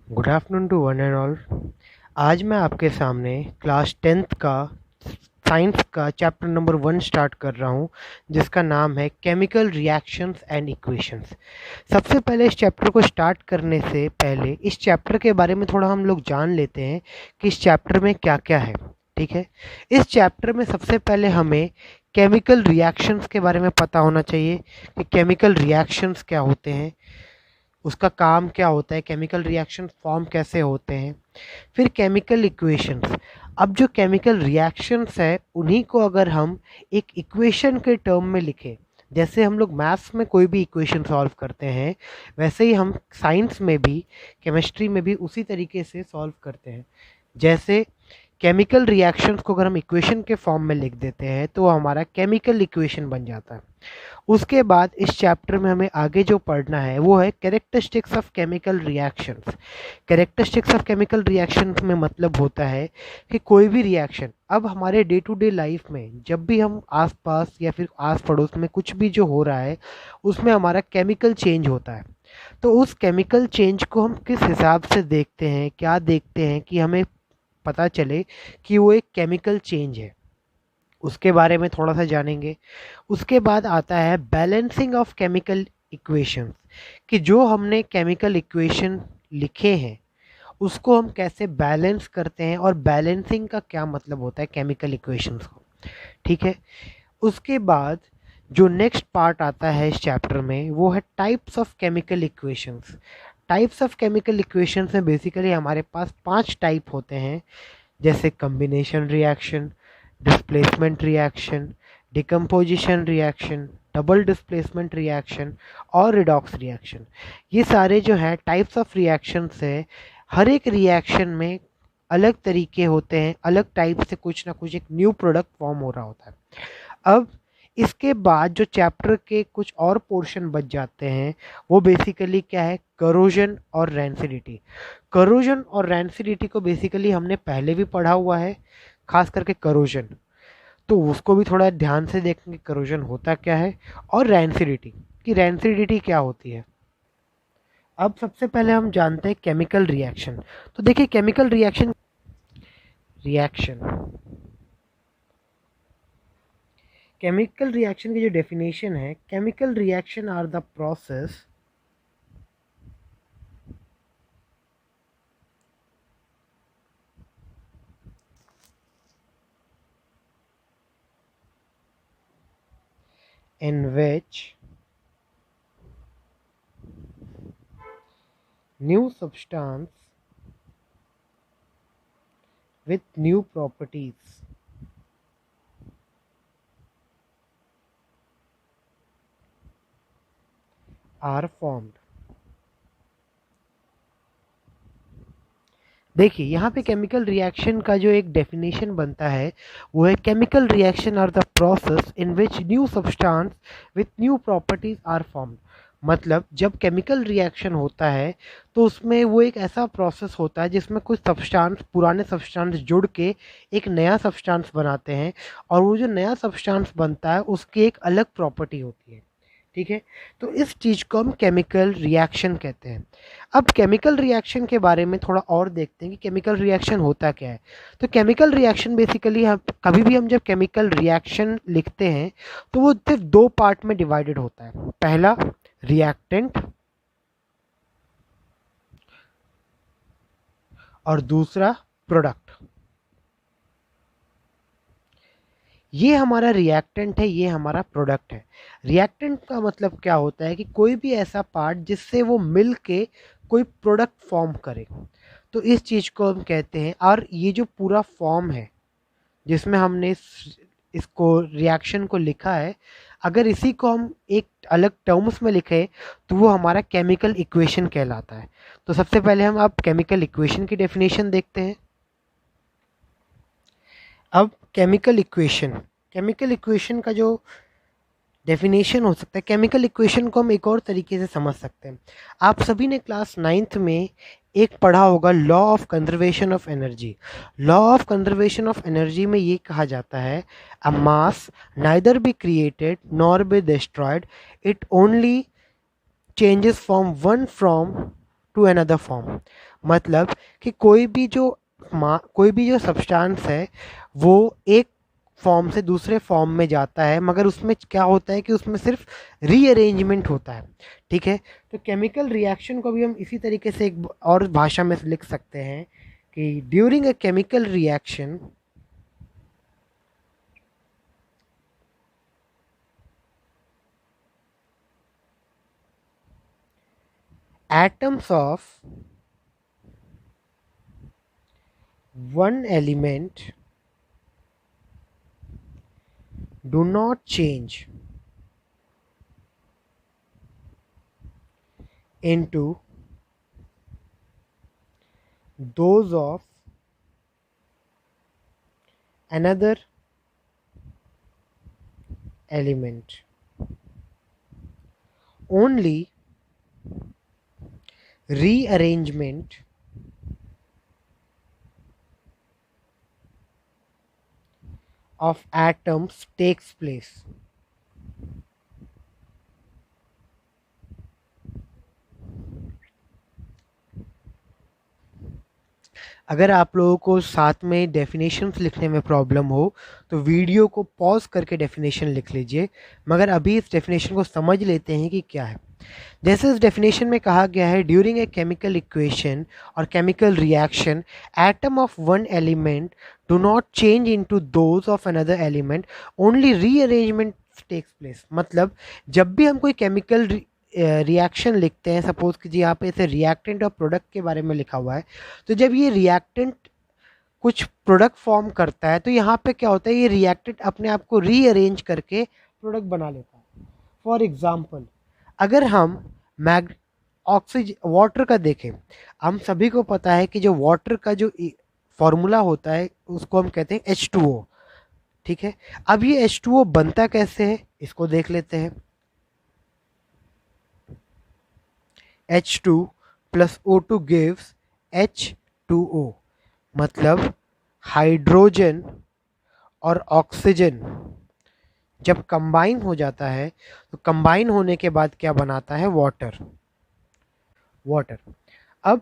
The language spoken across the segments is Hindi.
Good afternoon to one and all. आज मैं आपके सामने क्लास 10th का साइंस का चैप्टर नंबर 1 स्टार्ट कर रहा हूँ, जिसका नाम है केमिकल रिएक्शंस एंड इक्वेशंस। सबसे पहले इस चैप्टर को स्टार्ट करने से पहले इस चैप्टर के बारे में थोड़ा हम लोग जान लेते हैं कि इस चैप्टर में क्या क्या है। ठीक है, इस चैप्टर में सबसे पहले हमें केमिकल रिएक्शंस के बारे में पता होना चाहिए कि केमिकल रिएक्शंस क्या होते हैं, उसका काम क्या होता है, केमिकल रिएक्शन फॉर्म कैसे होते हैं। फिर केमिकल इक्वेशंस। अब जो केमिकल रिएक्शंस है उन्हीं को अगर हम एक इक्वेशन के टर्म में लिखें, जैसे हम लोग मैथ्स में कोई भी इक्वेशन सॉल्व करते हैं, वैसे ही हम साइंस में भी, केमिस्ट्री में भी उसी तरीके से सॉल्व करते हैं। जैसे केमिकल रिएक्शंस को अगर हम इक्वेशन के फॉर्म में लिख देते हैं तो हमारा केमिकल इक्वेशन बन जाता है। उसके बाद इस चैप्टर में हमें आगे जो पढ़ना है वो है characteristics of chemical reactions. Characteristics of chemical reactions में मतलब होता है कि कोई भी रिएक्शन, अब हमारे डे टू डे लाइफ में जब भी हम आसपास या फिर आस पड़ोस में कुछ भी जो हो रहा है उसमें हमारा केमिकल चेंज होता है, तो उस केमिकल चेंज को हम किस हिसाब से देखते हैं, क्या देखते हैं कि हमें पता चले कि वो एक केमिकल चेंज है, उसके बारे में थोड़ा सा जानेंगे। उसके बाद आता है बैलेंसिंग ऑफ केमिकल इक्वेशंस, कि जो हमने केमिकल इक्वेशन लिखे हैं उसको हम कैसे बैलेंस करते हैं और बैलेंसिंग का क्या मतलब होता है केमिकल इक्वेशंस को। ठीक है, उसके बाद जो नेक्स्ट पार्ट आता है इस चैप्टर में वो है types of chemical equations. Types of chemical equations में बेसिकली हमारे पास 5 टाइप होते हैं, जैसे combination reaction, displacement reaction, decomposition reaction, double displacement reaction और रिडॉक्स रिएक्शन। ये सारे जो है टाइप्स ऑफ रिएक्शंस है। हर एक रिएक्शन में अलग तरीके होते हैं, अलग टाइप से कुछ ना कुछ एक न्यू प्रोडक्ट फॉर्म हो रहा होता है। अब इसके बाद जो चैप्टर के कुछ और पोर्शन बच जाते हैं वो बेसिकली क्या है, करोजन और रैंसिडिटी। करोजन और रैंसिडिटी को बेसिकली हमने पहले भी पढ़ा हुआ है, खास करके करोजन, तो उसको भी थोड़ा ध्यान से देखेंगे करोजन होता क्या है, और रैंसिडिटी कि रैंसिडिटी क्या होती है। अब सबसे पहले हम जानते हैं केमिकल रिएक्शन। तो देखिए chemical reaction reaction chemical reaction की जो डेफिनेशन है, chemical reaction are the process in which new substance with new properties are formed। देखिए यहाँ पे केमिकल रिएक्शन का जो एक डेफिनेशन बनता है वो है chemical reaction are the process in which new substance with new properties are formed. मतलब जब केमिकल रिएक्शन होता है तो उसमें वो एक ऐसा प्रोसेस होता है जिसमें कुछ सब्सटेंस पुराने सब्सटेंस जुड़ के एक नया सब्सटेंस बनाते हैं, और वो जो नया सब्सटेंस बनता है उसकी एक अलग प्रॉपर्टी होती है। ठीक है, तो इस चीज़ को हम केमिकल रिएक्शन कहते हैं। अब केमिकल रिएक्शन के बारे में थोड़ा और देखते हैं कि केमिकल रिएक्शन होता क्या है। तो केमिकल रिएक्शन बेसिकली हम कभी भी हम जब केमिकल रिएक्शन लिखते हैं तो वो सिर्फ 2 पार्ट में डिवाइडेड होता है। पहला रिएक्टेंट और दूसरा प्रोडक्ट। ये हमारा रिएक्टेंट है, ये हमारा प्रोडक्ट है। रिएक्टेंट का मतलब क्या होता है कि कोई भी ऐसा पार्ट जिससे वो मिल के कोई प्रोडक्ट फॉर्म करे, तो इस चीज़ को हम कहते हैं। और ये जो पूरा फॉर्म है जिसमें हमने इसको रिएक्शन को लिखा है, अगर इसी को हम एक अलग टर्म्स में लिखें तो वो हमारा केमिकल इक्वेशन कहलाता है। तो सबसे पहले हम अब केमिकल इक्वेशन की डेफिनेशन देखते हैं। अब केमिकल इक्वेशन का जो डेफिनेशन हो सकता है, केमिकल इक्वेशन को हम एक और तरीके से समझ सकते हैं। आप सभी ने क्लास 9th में एक पढ़ा होगा law of conservation of energy. Law of conservation of energy में ये कहा जाता है, a mass neither be created nor be destroyed, it only changes from one form to another form. मतलब कि कोई भी जो सब्सटेंस है वो एक फॉर्म से दूसरे फॉर्म में जाता है, मगर उसमें क्या होता है कि उसमें सिर्फ रीअरेंजमेंट होता है। ठीक है, तो केमिकल रिएक्शन को भी हम इसी तरीके से एक और भाषा में लिख सकते हैं कि during a chemical reaction atoms of one element do not change into those of another element. Only rearrangement of atoms takes place. अगर आप लोगों को साथ में डेफिनेशंस लिखने में प्रॉब्लम हो तो वीडियो को पॉज करके डेफिनेशन लिख लीजिए, मगर अभी इस डेफिनेशन को समझ लेते हैं कि क्या है। जैसे इस डेफिनेशन में कहा गया है, ड्यूरिंग ए केमिकल इक्वेशन और chemical reaction atom of one element do not change into those of another element, only rearrangement takes place. मतलब जब भी हम कोई केमिकल रिएक्शन लिखते हैं, सपोज कीजिए यहाँ पे ऐसे रिएक्टेंट और प्रोडक्ट के बारे में लिखा हुआ है, तो जब ये रिएक्टेंट कुछ प्रोडक्ट फॉर्म करता है तो यहाँ पे क्या होता है, ये रिएक्टेंट अपने आप को रीअरेंज करके प्रोडक्ट बना लेता है। फॉर एग्जांपल, अगर हम ऑक्सीजन वाटर का देखें, हम सभी को पता है कि जो वाटर का जो फॉर्मूला होता है उसको हम कहते हैं H2O। ठीक है, अब ये H2O बनता कैसे है इसको देख लेते हैं। H2 plus O2 gives H2O, मतलब हाइड्रोजन और ऑक्सीजन जब कंबाइन हो जाता है तो कंबाइन होने के बाद क्या बनाता है, वाटर। अब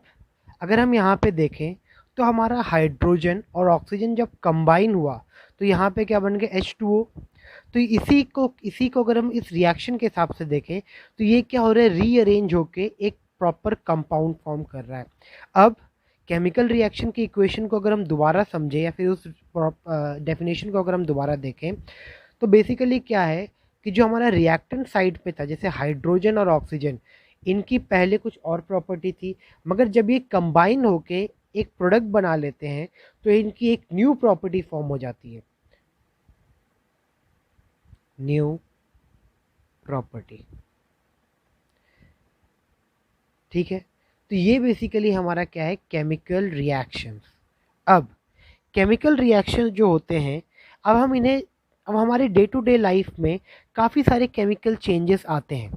अगर हम यहाँ पे देखें तो हमारा हाइड्रोजन और ऑक्सीजन जब कंबाइन हुआ तो यहाँ पे क्या बन गया, H2O। तो इसी को अगर हम इस रिएक्शन के हिसाब से देखें तो ये क्या हो रहा है, रीअरेंज होके एक प्रॉपर कंपाउंड फॉर्म कर रहा है। अब केमिकल रिएक्शन की इक्वेशन को अगर हम दोबारा समझें या फिर उस डेफिनेशन को अगर हम दोबारा देखें तो बेसिकली क्या है कि जो हमारा रिएक्टेंट साइड पे था, जैसे हाइड्रोजन और ऑक्सीजन, इनकी पहले कुछ और प्रॉपर्टी थी, मगर जब ये कंबाइन होके एक प्रोडक्ट बना लेते हैं तो इनकी एक न्यू प्रॉपर्टी फॉर्म हो जाती है, न्यू प्रॉपर्टी। ठीक है, तो ये बेसिकली हमारा क्या है, केमिकल रिएक्शंस। अब केमिकल रिएक्शन जो होते हैं, अब हमारे डे टू डे लाइफ में काफ़ी सारे केमिकल चेंजेस आते हैं।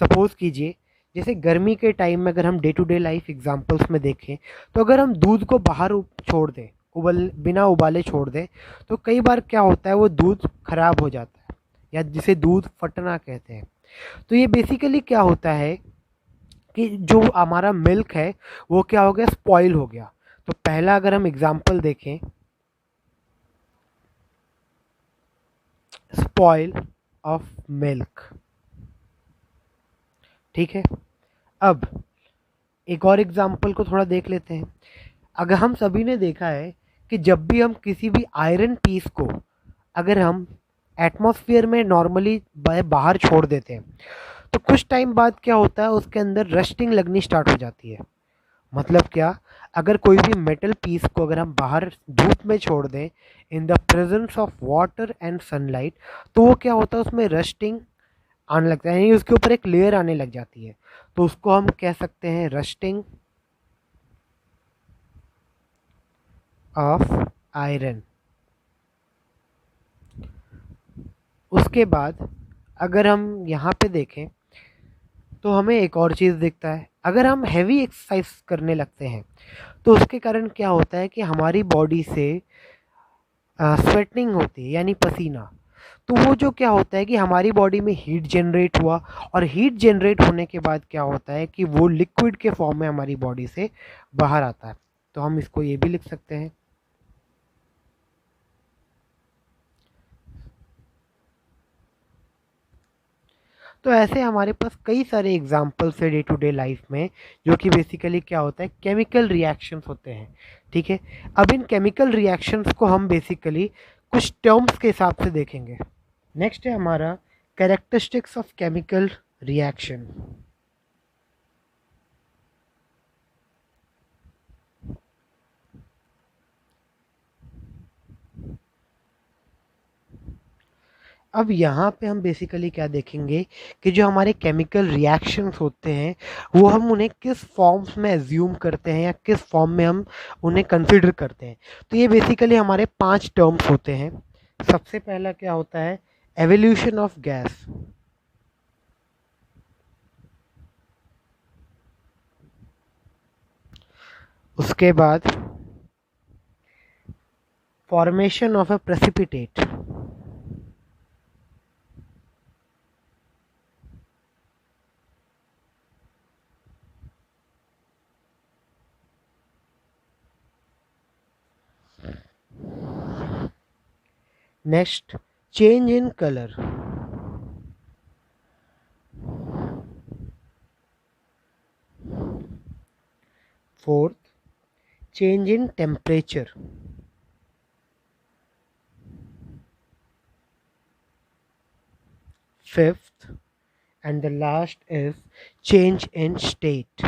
सपोज़ कीजिए जैसे गर्मी के टाइम में अगर हम day to day life examples में देखें तो अगर हम दूध को बाहर छोड़ दें, बिना उबाले छोड़ दें, तो कई बार क्या होता है, वो दूध ख़राब हो जाता है या जिसे दूध फटना कहते हैं। तो ये बेसिकली क्या होता है कि जो हमारा मिल्क है वो क्या हो गया, स्पॉइल हो गया। तो पहला अगर हम एग्जांपल देखें, स्पॉइल ऑफ मिल्क। ठीक है, अब एक और एग्जांपल को थोड़ा देख लेते हैं। अगर हम सभी ने देखा है कि जब भी हम किसी भी आयरन पीस को अगर हम एटमॉस्फेयर में नॉर्मली बाहर छोड़ देते हैं तो कुछ टाइम बाद क्या होता है, उसके अंदर रस्टिंग लगनी स्टार्ट हो जाती है। मतलब क्या, अगर कोई भी मेटल पीस को अगर हम बाहर धूप में छोड़ दें in the presence of water and sunlight, तो वो क्या होता है, उसमें रस्टिंग आने लगता है, यानी उसके ऊपर एक लेयर आने लग जाती है। तो उसको हम कह सकते हैं रस्टिंग ऑफ आयरन। उसके बाद अगर हम यहाँ पे देखें तो हमें एक और चीज़ दिखता है, अगर हम हैवी एक्सरसाइज करने लगते हैं तो उसके कारण क्या होता है कि हमारी बॉडी से स्वेटिंग होती है, यानी पसीना। तो वो जो क्या होता है कि हमारी बॉडी में हीट जनरेट हुआ, और हीट जनरेट होने के बाद क्या होता है कि वो लिक्विड के फॉर्म में हमारी बॉडी से बाहर आता है। तो हम इसको ये भी लिख सकते हैं। तो ऐसे हमारे पास कई सारे एग्जाम्पल्स है डे टू डे लाइफ में, जो कि बेसिकली क्या होता है, केमिकल रिएक्शंस होते हैं। ठीक है, अब इन केमिकल रिएक्शंस को हम बेसिकली कुछ टर्म्स के हिसाब से देखेंगे। नेक्स्ट है हमारा कैरेक्टरिस्टिक्स ऑफ केमिकल रिएक्शन। अब यहाँ पे हम बेसिकली क्या देखेंगे कि जो हमारे केमिकल रिएक्शंस होते हैं वो हम उन्हें किस फॉर्म्स में एज्यूम करते हैं या किस फॉर्म में हम उन्हें कंसिडर करते हैं। तो ये बेसिकली हमारे 5 टर्म्स होते हैं। सबसे पहला क्या होता है, एवोल्यूशन ऑफ गैस। उसके बाद formation of a precipitate. Next, change in colour. Fourth, change in temperature. Fifth and the last is change in state.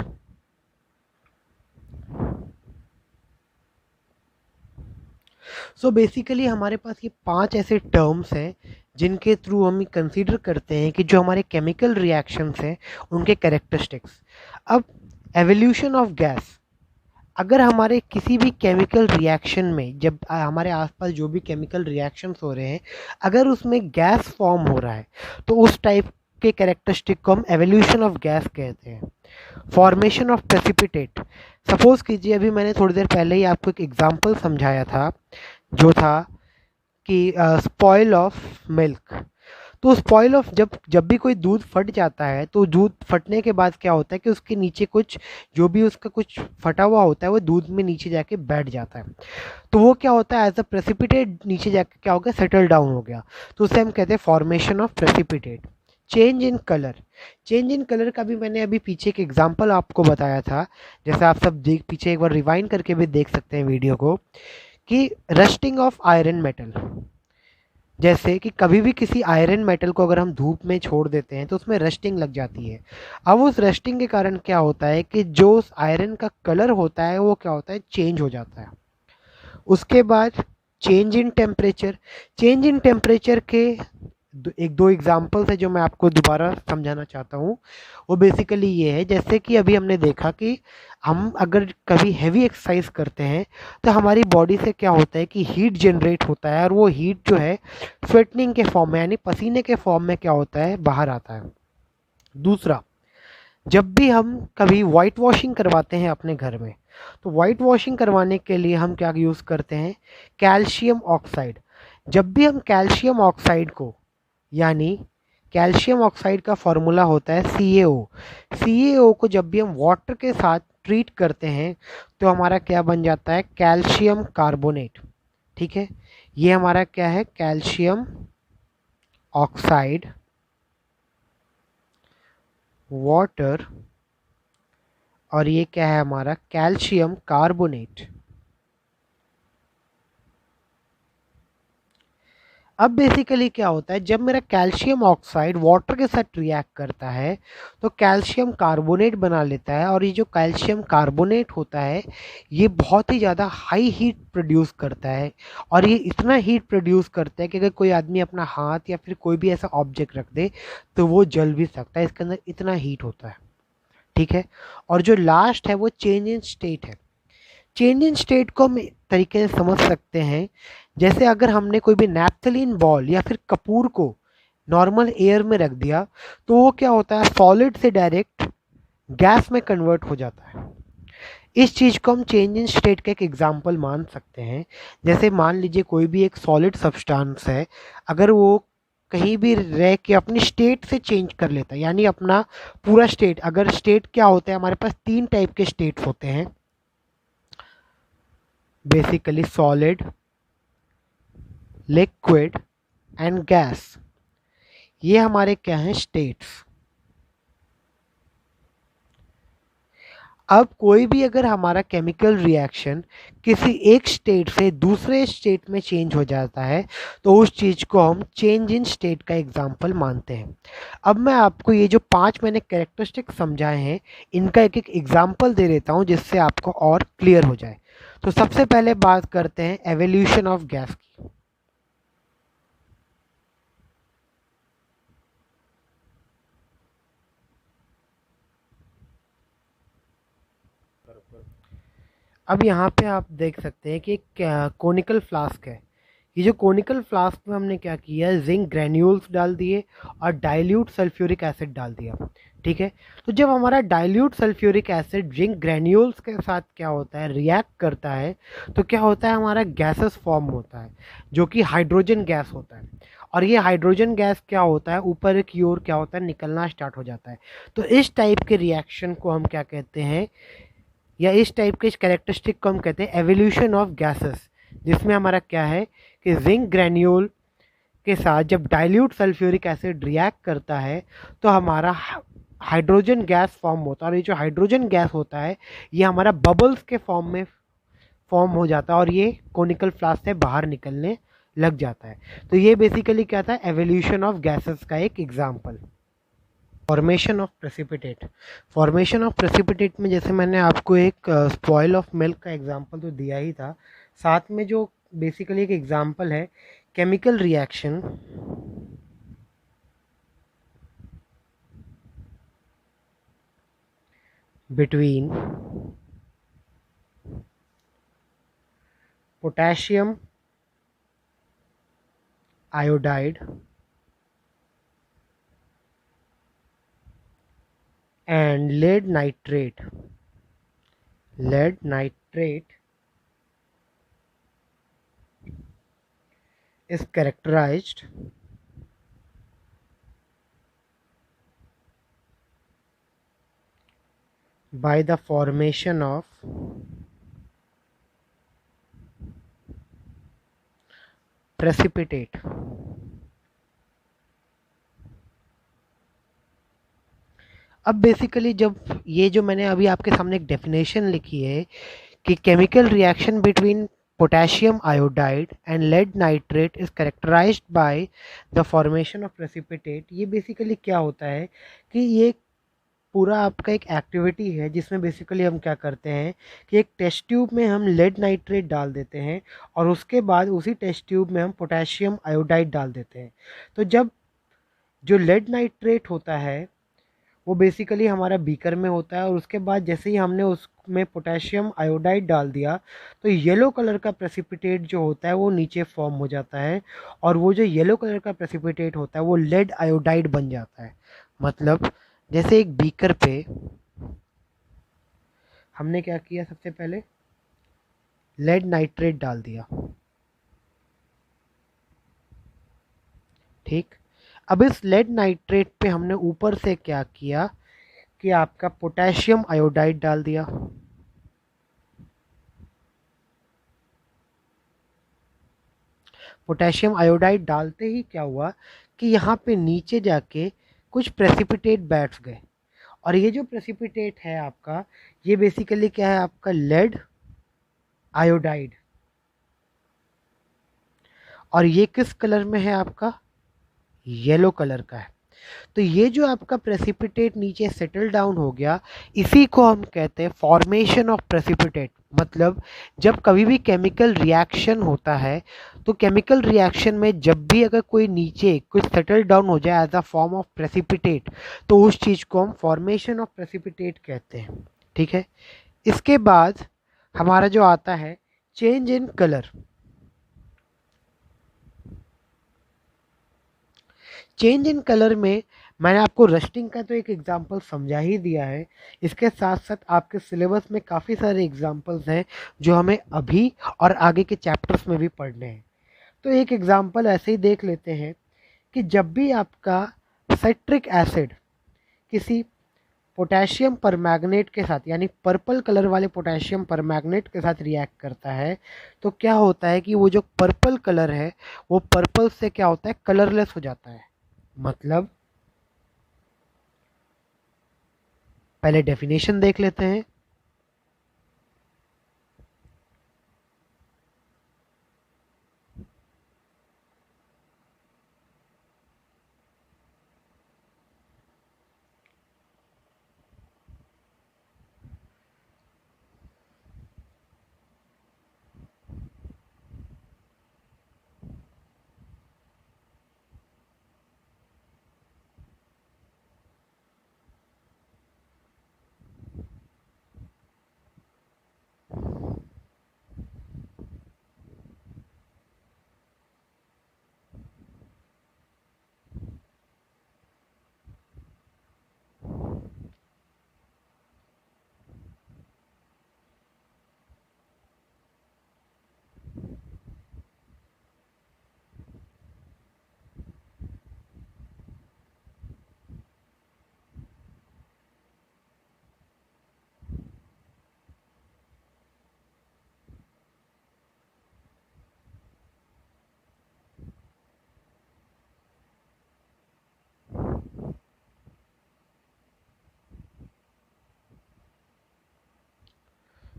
So basically हमारे पास ये 5 ऐसे टर्म्स हैं जिनके थ्रू हम कंसीडर करते हैं कि जो हमारे केमिकल रिएक्शंस हैं उनके कैरेक्टरिस्टिक्स। अब एवोल्यूशन ऑफ गैस, अगर हमारे किसी भी केमिकल रिएक्शन में, जब हमारे आसपास जो भी केमिकल रिएक्शंस हो रहे हैं, अगर उसमें गैस फॉर्म हो रहा है तो उस टाइप के कैरेक्टरिस्टिक को हम एवोल्यूशन ऑफ गैस कहते हैं। फॉर्मेशन ऑफ प्रेसिपिटेट, सपोज कीजिए अभी मैंने थोड़ी देर पहले ही आपको एक एग्जांपल समझाया था जो था कि स्पॉइल ऑफ मिल्क। तो स्पॉइल ऑफ, जब जब भी कोई दूध फट जाता है तो दूध फटने के बाद क्या होता है कि उसके नीचे कुछ, जो भी उसका कुछ फटा हुआ होता है वो दूध में नीचे जाके बैठ जाता है। तो वो क्या होता है, एज अ प्रेसिपिटेट नीचे जाके क्या हो गया, सेटल डाउन हो गया। तो उसे हम कहते हैं formation of precipitate. Change in colour, change in colour का भी मैंने अभी पीछे एक एग्जांपल आपको बताया था, जैसे आप सब देख, पीछे एक बार रिवाइंड करके भी देख सकते हैं वीडियो को, कि रस्टिंग ऑफ आयरन मेटल। जैसे कि कभी भी किसी आयरन मेटल को अगर हम धूप में छोड़ देते हैं तो उसमें रस्टिंग लग जाती है। अब उस रस्टिंग के कारण क्या होता है कि जो उस आयरन का कलर होता है वो क्या होता है, चेंज हो जाता है। उसके बाद change in temperature, change in temperature के एक दो एग्जांपल्स है जो मैं आपको दोबारा समझाना चाहता हूँ। वो बेसिकली ये है, जैसे कि अभी हमने देखा कि हम अगर कभी हैवी एक्सरसाइज करते हैं तो हमारी बॉडी से क्या होता है कि हीट जनरेट होता है, और वो हीट जो है स्वेटनिंग के फॉर्म में, यानी पसीने के फॉर्म में क्या होता है, बाहर आता है। दूसरा, जब भी हम कभी वाइट वॉशिंग करवाते हैं अपने घर में, तो वाइट वॉशिंग करवाने के लिए हम क्या यूज़ करते हैं, कैल्शियम ऑक्साइड। जब भी हम कैल्शियम ऑक्साइड को, यानी कैल्शियम ऑक्साइड का फॉर्मूला होता है CaO, CaO को जब भी हम वाटर के साथ ट्रीट करते हैं तो हमारा क्या बन जाता है, कैल्शियम कार्बोनेट। ठीक है, ये हमारा क्या है, कैल्शियम ऑक्साइड वाटर, और ये क्या है हमारा, कैल्शियम कार्बोनेट। अब बेसिकली क्या होता है, जब मेरा कैल्शियम ऑक्साइड वाटर के साथ रिएक्ट करता है तो कैल्शियम कार्बोनेट बना लेता है, और ये जो कैल्शियम कार्बोनेट होता है ये बहुत ही ज़्यादा हाई हीट प्रोड्यूस करता है। और ये इतना हीट प्रोड्यूस करता है कि अगर कोई आदमी अपना हाथ या फिर कोई भी ऐसा ऑब्जेक्ट रख दे तो वो जल भी सकता है, इसके अंदर इतना हीट होता है। ठीक है, और जो लास्ट है वो चेंज इन स्टेट है। चेंज इन स्टेट को हम तरीके से समझ सकते हैं, जैसे अगर हमने कोई भी नैप्थलीन बॉल या फिर कपूर को नॉर्मल एयर में रख दिया तो वो क्या होता है, सॉलिड से डायरेक्ट गैस में कन्वर्ट हो जाता है। इस चीज़ को हम चेंज इन स्टेट का एक एग्जांपल मान सकते हैं। जैसे मान लीजिए कोई भी एक सॉलिड सब्सटेंस है, अगर वो कहीं भी रह के अपनी स्टेट से चेंज कर लेता है, यानी अपना पूरा स्टेट, अगर स्टेट क्या होता है, हमारे पास तीन टाइप के स्टेट्स होते हैं basically, solid, liquid and gas. ये हमारे क्या हैं, स्टेट्स। अब कोई भी अगर हमारा केमिकल रिएक्शन किसी एक स्टेट से दूसरे स्टेट में चेंज हो जाता है तो उस चीज़ को हम चेंज इन स्टेट का एग्जांपल मानते हैं। अब मैं आपको ये जो 5 मैंने कैरेक्टरिस्टिक समझाए हैं, इनका एक एक एग्जांपल दे देता हूँ जिससे आपको और क्लियर हो जाए। तो सबसे पहले बात करते हैं एवोल्यूशन ऑफ गैस की। अब यहाँ पे आप देख सकते हैं कि एक कोनिकल फ्लास्क है। ये जो कोनिकल फ्लास्क में हमने क्या किया, जिंक ग्रेन्यूल्स डाल दिए और डाइल्यूट सल्फ्यूरिक एसिड डाल दिया। ठीक है, तो जब हमारा dilute sulphuric acid zinc granules के साथ क्या होता है, रिएक्ट करता है, तो क्या होता है, हमारा गैसेस फॉर्म होता है जो कि हाइड्रोजन गैस होता है। और ये हाइड्रोजन गैस क्या होता है, ऊपर की ओर क्या होता है, निकलना स्टार्ट हो जाता है। तो इस टाइप के रिएक्शन को हम क्या कहते हैं, या इस टाइप के इस कैरेक्टरिस्टिक को हम कहते हैं एवोल्यूशन ऑफ गैसेस, जिसमें हमारा क्या है कि जिंक ग्रेन्यूल के साथ जब डाइल्यूट सल्फ्यूरिक एसिड रिएक्ट करता है तो हमारा हाइड्रोजन गैस फॉर्म होता है। और ये जो हाइड्रोजन गैस होता है ये हमारा बबल्स के फॉर्म में फॉर्म हो जाता है और ये कोनिकल फ्लास्क से बाहर निकलने लग जाता है। तो ये बेसिकली क्या था, एवोल्यूशन ऑफ गैसेस का एक example. Formation of precipitate. Formation of precipitate में जैसे मैंने आपको एक स्पॉइल ऑफ मिल्क का एग्जांपल तो दिया ही था, साथ में जो बेसिकली एक एग्जांपल है chemical reaction between potassium iodide and lead nitrate. Lead nitrate is characterized by the formation of precipitate. अब बेसिकली जब ये जो मैंने अभी आपके सामने एक डेफिनेशन लिखी है कि chemical reaction between potassium iodide and lead nitrate is characterized by the formation of precipitate, ये बेसिकली क्या होता है कि ये पूरा आपका एक एक्टिविटी है जिसमें बेसिकली हम क्या करते हैं कि एक टेस्ट ट्यूब में हम लेड नाइट्रेट डाल देते हैं और उसके बाद उसी टेस्ट ट्यूब में हम पोटेशियम आयोडाइड डाल देते हैं। तो जब जो लेड नाइट्रेट होता है वो बेसिकली हमारा बीकर में होता है और उसके बाद जैसे ही हमने उसमें पोटेशियम आयोडाइड डाल दिया तो येलो कलर का प्रेसिपिटेट जो होता है वो नीचे फॉर्म हो जाता है और वो जो येलो कलर का प्रेसिपिटेट होता है वो लेड आयोडाइड बन जाता है। मतलब जैसे एक बीकर पे हमने क्या किया, सबसे पहले लेड नाइट्रेट डाल दिया, ठीक। अब इस लेड नाइट्रेट पे हमने ऊपर से क्या किया कि आपका पोटेशियम आयोडाइड डाल दिया। पोटेशियम आयोडाइड डालते ही क्या हुआ कि यहाँ पे नीचे जाके कुछ प्रेसिपिटेट बैठ गए और ये जो प्रेसिपिटेट है आपका, ये बेसिकली क्या है, आपका लेड आयोडाइड। और ये किस कलर में है, आपका येलो कलर का है। तो ये जो आपका प्रेसिपिटेट नीचे सेटल डाउन हो गया, इसी को हम कहते हैं फॉर्मेशन ऑफ प्रेसिपिटेट। मतलब जब कभी भी केमिकल रिएक्शन होता है तो केमिकल रिएक्शन में जब भी अगर कोई नीचे कुछ सेटल डाउन हो जाए as a form of precipitate तो उस चीज़ को हम फॉर्मेशन ऑफ प्रेसिपिटेट कहते हैं। ठीक है, इसके बाद हमारा जो आता है change in colour. Change in colour में मैंने आपको रस्टिंग का तो एक एग्जांपल समझा ही दिया है, इसके साथ साथ आपके सिलेबस में काफ़ी सारे एग्जांपल्स हैं जो हमें अभी और आगे के चैप्टर्स में भी पढ़ने हैं। तो एक एग्जांपल ऐसे ही देख लेते हैं कि जब भी आपका साइट्रिक एसिड किसी पोटेशियम परमैंगनेट के साथ यानी पर्पल कलर वाले पोटेशियम परमैंगनेट के साथ रिएक्ट करता है, तो क्या होता है कि वो जो पर्पल कलर है वो पर्पल से क्या होता है, कलरलेस हो जाता है। मतलब पहले डेफिनेशन देख लेते हैं।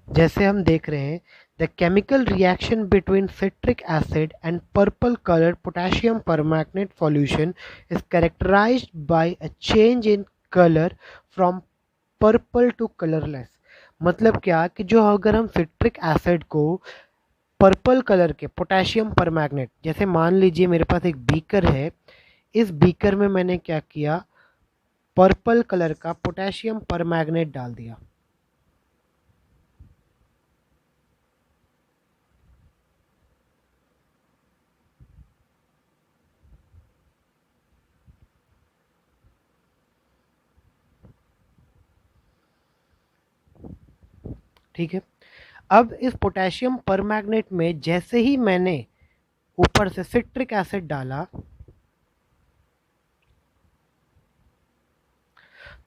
जैसे हम देख रहे हैं, the chemical reaction between citric acid and purple colour potassium permanganate solution is characterized by a change in colour from purple to colourless. मतलब क्या कि जो अगर हम सिट्रिक एसिड को पर्पल कलर के पोटेशियम परमैंगनेट, जैसे मान लीजिए मेरे पास एक बीकर है, इस बीकर में मैंने क्या किया, पर्पल कलर का पोटेशियम परमैंगनेट डाल दिया। ठीक है, अब इस पोटेशियम परमैंगनेट में जैसे ही मैंने ऊपर से सिट्रिक एसिड डाला,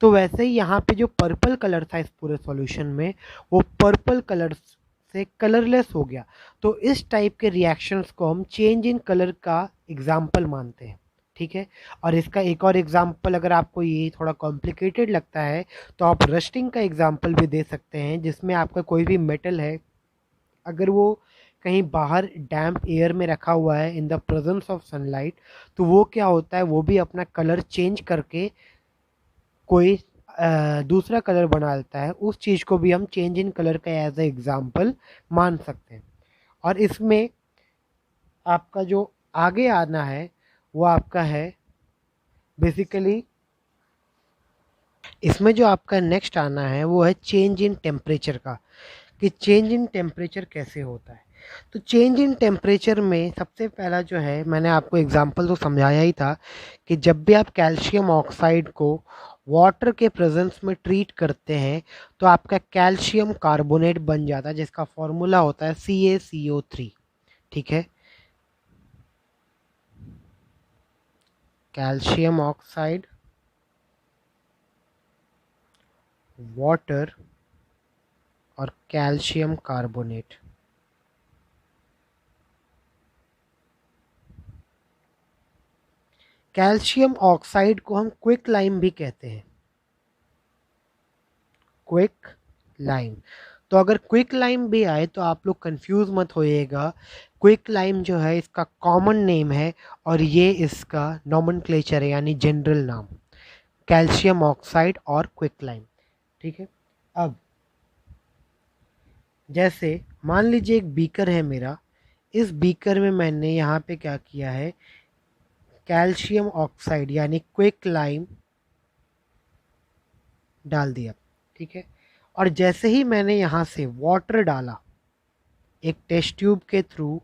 तो वैसे ही यहाँ पे जो पर्पल कलर था इस पूरे सॉल्यूशन में, वो पर्पल कलर से कलरलेस हो गया। तो इस टाइप के रिएक्शंस को हम चेंज इन कलर का एग्जाम्पल मानते हैं। ठीक है, और इसका एक और एग्जाम्पल अगर आपको ये थोड़ा कॉम्प्लिकेटेड लगता है तो आप रस्टिंग का एग्जाम्पल भी दे सकते हैं, जिसमें आपका कोई भी मेटल है, अगर वो कहीं बाहर डैम्प एयर में रखा हुआ है in the presence of sunlight, तो वो क्या होता है, वो भी अपना कलर चेंज करके कोई दूसरा कलर बना लेता है। उस चीज़ को भी हम चेंज इन कलर का एज ए एग्जाम्पल मान सकते हैं। और इसमें आपका जो आगे आना है वो आपका है बेसिकली, इसमें जो आपका नेक्स्ट आना है वो है चेंज इन टेम्परेचर का, कि चेंज इन टेम्परेचर कैसे होता है। तो चेंज इन टेम्परेचर में सबसे पहला जो है, मैंने आपको एग्जांपल तो समझाया ही था कि जब भी आप कैल्शियम ऑक्साइड को वाटर के प्रेजेंस में ट्रीट करते हैं तो आपका कैल्शियम कार्बोनेट बन जाता है, जिसका फॉर्मूला होता है CaCO3। ठीक है, कैल्शियम ऑक्साइड, वाटर और कैल्शियम कार्बोनेट। कैल्शियम ऑक्साइड को हम क्विक लाइम भी कहते हैं, क्विक लाइम। तो अगर क्विक लाइम भी आए तो आप लोग कंफ्यूज मत होइएगा, क्विक लाइम जो है इसका कॉमन नेम है और ये इसका नॉमेनक्लेचर है यानी जनरल नाम, कैल्शियम ऑक्साइड और क्विक लाइम। ठीक है, अब जैसे मान लीजिए एक बीकर है मेरा, इस बीकर में मैंने यहाँ पे क्या किया है, कैल्शियम ऑक्साइड यानी क्विक लाइम डाल दिया। ठीक है, और जैसे ही मैंने यहाँ से वाटर डाला, एक टेस्ट ट्यूब के थ्रू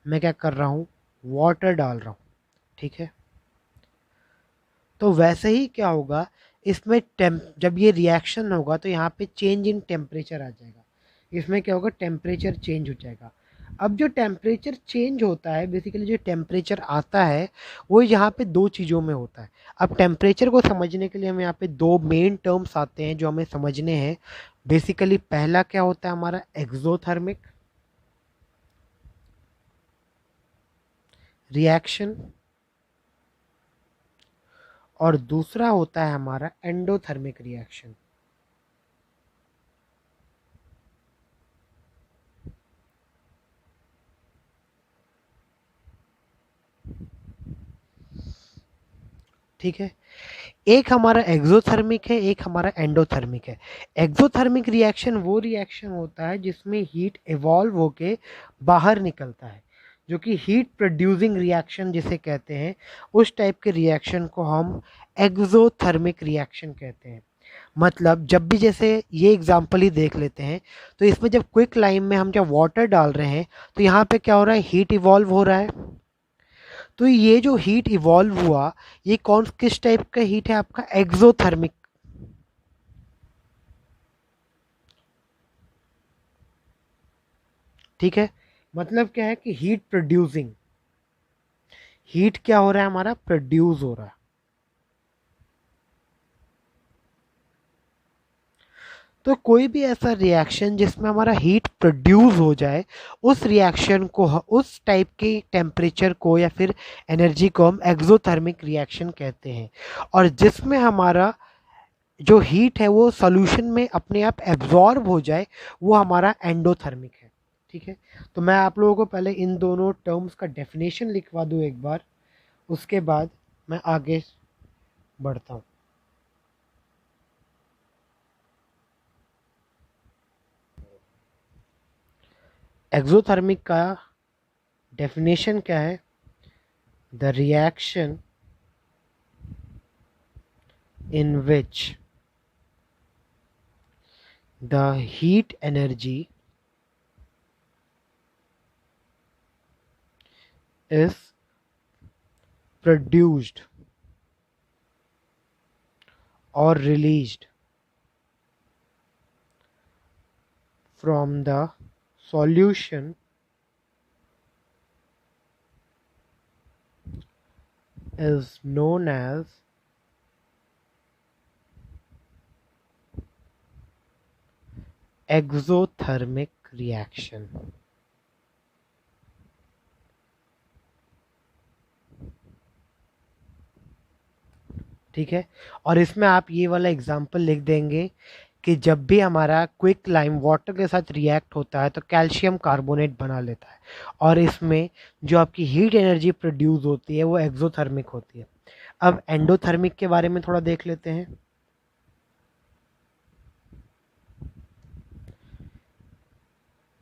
मैं क्या कर रहा हूँ, वाटर डाल रहा हूँ। ठीक है, तो वैसे ही क्या होगा, इसमें जब ये रिएक्शन होगा तो यहाँ पे चेंज इन टेम्परेचर आ जाएगा, इसमें क्या होगा, टेम्परेचर चेंज हो जाएगा। अब जो टेम्परेचर चेंज होता है, बेसिकली जो टेम्परेचर आता है वो यहाँ पे दो चीज़ों में होता है। अब टेम्परेचर को समझने के लिए हमें यहाँ पे दो मेन टर्म्स आते हैं जो हमें समझने हैं। बेसिकली पहला क्या होता है हमारा, एक्सोथर्मिक रिएक्शन, और दूसरा होता है हमारा एंडोथर्मिक रिएक्शन। ठीक है, एक हमारा एक्सोथर्मिक है, एक हमारा एंडोथर्मिक है। एक्सोथर्मिक रिएक्शन वो रिएक्शन होता है जिसमें हीट इवॉल्व होके बाहर निकलता है, जो कि हीट प्रोड्यूसिंग रिएक्शन जिसे कहते हैं, उस टाइप के रिएक्शन को हम एक्सोथर्मिक रिएक्शन कहते हैं। मतलब जब भी, जैसे ये एग्जांपल ही देख लेते हैं, तो इसमें जब क्विक लाइम में हम जब वाटर डाल रहे हैं तो यहाँ पे क्या हो रहा है, हीट इवॉल्व हो रहा है। तो ये जो हीट इवॉल्व हुआ, ये कौन किस टाइप का हीट है, आपका एक्सोथर्मिक। ठीक है, मतलब क्या है कि हीट प्रोड्यूसिंग, हीट क्या हो रहा है हमारा, प्रोड्यूस हो रहा है। तो कोई भी ऐसा रिएक्शन जिसमें हमारा हीट प्रोड्यूस हो जाए, उस रिएक्शन को, उस टाइप के टेम्परेचर को या फिर एनर्जी को हम एक्सोथर्मिक रिएक्शन कहते हैं। और जिसमें हमारा जो हीट है वो सॉल्यूशन में अपने आप एब्जॉर्ब हो जाए, वो हमारा एंडोथर्मिक है। ठीक है, तो मैं आप लोगों को पहले इन दोनों टर्म्स का डेफिनेशन लिखवा दूँ एक बार, उसके बाद मैं आगे बढ़ता हूँ। एक्सोथर्मिक का डेफिनेशन क्या है, the reaction in which the heat energy is produced or released from the solution is known as exothermic reaction। ठीक है, और इसमें आप ये वाला एग्जांपल लिख देंगे कि जब भी हमारा क्विक लाइम वाटर के साथ रिएक्ट होता है तो कैल्शियम कार्बोनेट बना लेता है, और इसमें जो आपकी हीट एनर्जी प्रोड्यूस होती है वो एक्सोथर्मिक होती है। अब एंडोथर्मिक के बारे में थोड़ा देख लेते हैं।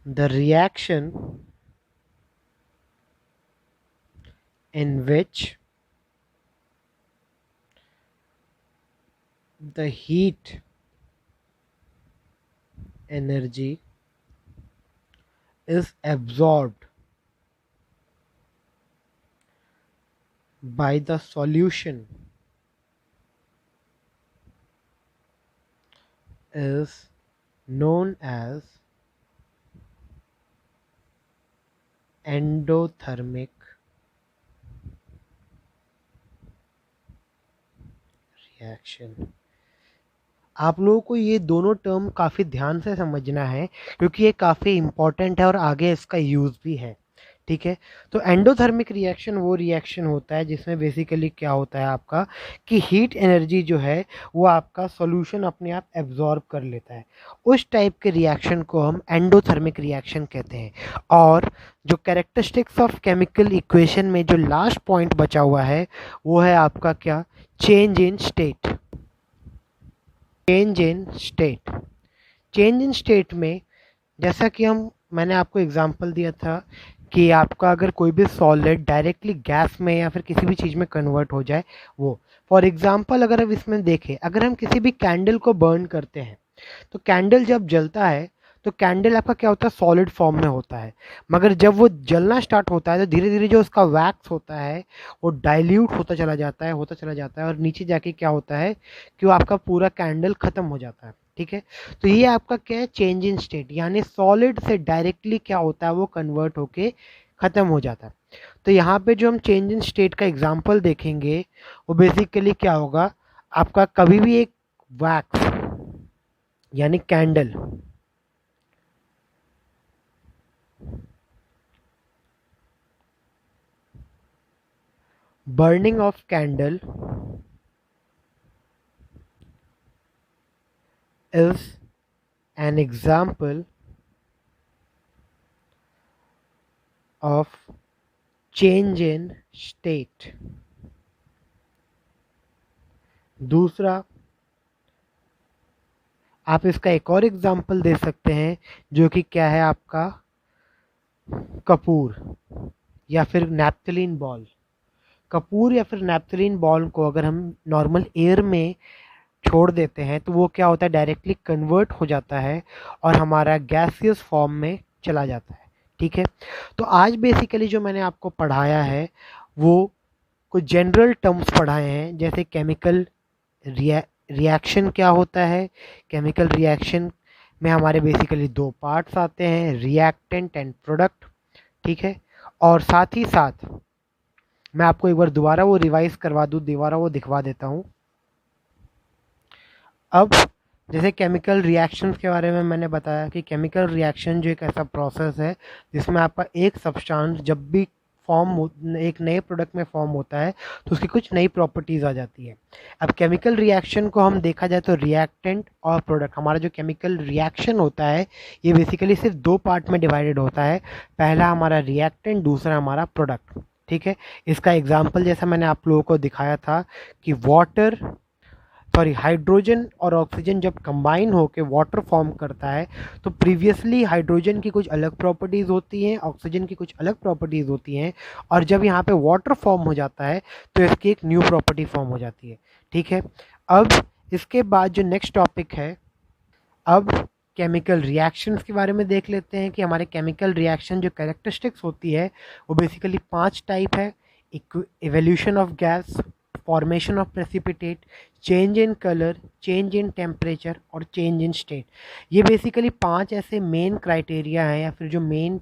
The reaction in which the heat energy is absorbed by the solution is known as endothermic reaction। आप लोगों को ये दोनों टर्म काफ़ी ध्यान से समझना है क्योंकि ये काफ़ी इम्पॉर्टेंट है और आगे इसका यूज़ भी है। ठीक है, तो एंडोथर्मिक रिएक्शन वो रिएक्शन होता है जिसमें बेसिकली क्या होता है आपका, कि हीट एनर्जी जो है वो आपका सॉल्यूशन अपने आप एब्जॉर्ब कर लेता है। उस टाइप के रिएक्शन को हम एंडोथर्मिक रिएक्शन कहते हैं। और जो कैरेक्टरिस्टिक्स ऑफ केमिकल इक्वेशन में जो लास्ट पॉइंट बचा हुआ है वो है आपका क्या, change in state. Change in state, change in state में जैसा कि मैंने आपको एग्जांपल दिया था कि आपका अगर कोई भी सॉलिड डायरेक्टली गैस में या फिर किसी भी चीज़ में कन्वर्ट हो जाए, वो फॉर एग्जांपल अगर अब इसमें देखें, अगर हम किसी भी कैंडल को बर्न करते हैं तो कैंडल जब जलता है तो कैंडल आपका क्या होता है, सॉलिड फॉर्म में होता है, मगर जब वो जलना स्टार्ट होता है तो धीरे धीरे जो उसका वैक्स होता है वो डाइल्यूट होता चला जाता है और नीचे जाके क्या होता है कि वो आपका पूरा कैंडल खत्म हो जाता है। ठीक है, तो ये आपका क्या है, चेंज इन स्टेट, यानी सॉलिड से डायरेक्टली क्या होता है वो कन्वर्ट होके खत्म हो जाता है। तो यहाँ पे जो हम चेंज इन स्टेट का एग्जांपल देखेंगे वो बेसिकली क्या होगा, आपका कभी भी एक वैक्स यानी candle burning of candle is an example of change in state। दूसरा, आप इसका एक और एग्जाम्पल दे सकते हैं जो कि क्या है आपका कपूर या फिर नैप्थलीन बॉल। कपूर या फिर नैप्थलीन बॉल को अगर हम नॉर्मल एयर में छोड़ देते हैं तो वो क्या होता है, डायरेक्टली कन्वर्ट हो जाता है और हमारा गैसियस फॉर्म में चला जाता है। ठीक है, तो आज बेसिकली जो मैंने आपको पढ़ाया है वो कुछ जनरल टर्म्स पढ़ाए हैं, जैसे केमिकल रिएक्शन क्या होता है। केमिकल रिएक्शन में हमारे बेसिकली दो पार्ट्स आते हैं, रिएक्टेंट एंड प्रोडक्ट। ठीक है, और साथ ही साथ मैं आपको एक बार दोबारा वो रिवाइज करवा दूँ, दोबारा वो दिखवा देता हूँ। अब जैसे केमिकल रिएक्शंस के बारे में मैंने बताया कि केमिकल रिएक्शन जो एक ऐसा प्रोसेस है जिसमें आपका एक सब्सटेंस जब भी एक नए प्रोडक्ट में फॉर्म होता है तो उसकी कुछ नई प्रॉपर्टीज़ आ जाती है। अब केमिकल रिएक्शन को हम देखा जाए तो रिएक्टेंट और प्रोडक्ट, हमारा जो केमिकल रिएक्शन होता है ये बेसिकली सिर्फ दो पार्ट में डिवाइडेड होता है। पहला हमारा रिएक्टेंट, दूसरा हमारा प्रोडक्ट। ठीक है, इसका एग्जाम्पल जैसा मैंने आप लोगों को दिखाया था कि हाइड्रोजन और ऑक्सीजन जब कंबाइन होकर वाटर फॉर्म करता है तो प्रीवियसली हाइड्रोजन की कुछ अलग प्रॉपर्टीज़ होती हैं, ऑक्सीजन की कुछ अलग प्रॉपर्टीज़ होती हैं, और जब यहाँ पे वाटर फॉर्म हो जाता है तो इसकी एक न्यू प्रॉपर्टी फॉर्म हो जाती है। ठीक है, अब इसके बाद जो नेक्स्ट टॉपिक है, अब केमिकल रिएक्शंस के बारे में देख लेते हैं कि हमारे केमिकल रिएक्शन जो कैरेक्टरिस्टिक्स होती है वो बेसिकली 5 टाइप है। Evolution of gas, formation of precipitate, change in colour, change in temperature और चेंज इन स्टेट। ये बेसिकली 5 ऐसे मेन क्राइटेरिया हैं या फिर जो मेन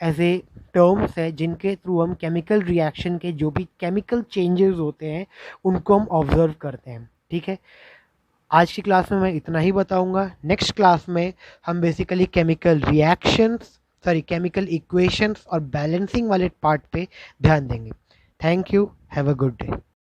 ऐसे टर्म्स है जिनके थ्रू हम केमिकल रिएक्शन के जो भी केमिकल चेंजेस होते हैं उनको हम ऑब्जर्व करते हैं। ठीक है, आज की क्लास में मैं इतना ही बताऊंगा। नेक्स्ट क्लास में हम बेसिकली केमिकल इक्वेशंस और बैलेंसिंग वाले पार्ट पे ध्यान देंगे। Thank you, have a good day.